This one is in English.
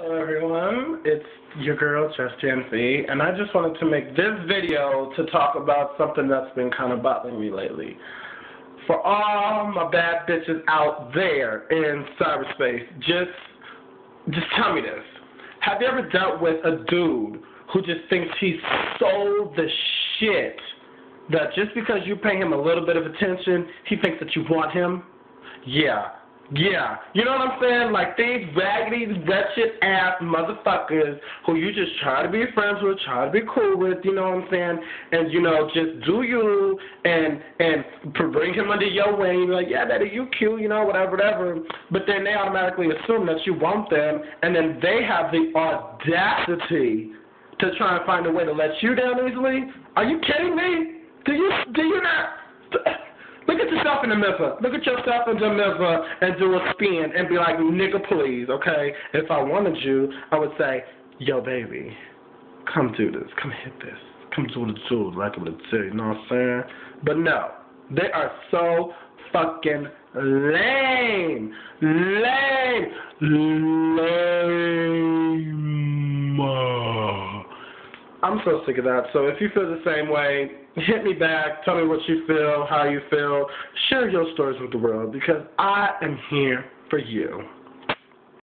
Hello everyone, it's your girl Just Jan V, and I just wanted to make this video to talk about something that's been kind of bothering me lately. For all my bad bitches out there in cyberspace, just tell me this. Have you ever dealt with a dude who just thinks he's so the shit that just because you pay him a little bit of attention, he thinks that you want him? Yeah, you know what I'm saying? Like these raggedy, wretched ass motherfuckers who you just try to be friends with, try to be cool with, you know what I'm saying? And just do you and bring him under your wing. You're like, yeah, daddy, you cute, whatever. But then they automatically assume that you want them, and then they have the audacity to try and find a way to let you down easily. Are you kidding me? Do you not? Look at yourself in the mirror. Look at yourself in the mirror and do a spin and be like, nigga, please, okay? If I wanted you, I would say, yo, baby, come do this. Come hit this. Come do the jewels like I would say, you know what I'm saying? But no, they are so fucking lame. I'm so sick of that. So if you feel the same way, hit me back. Tell me what you feel, how you feel. Share your stories with the world because I am here for you.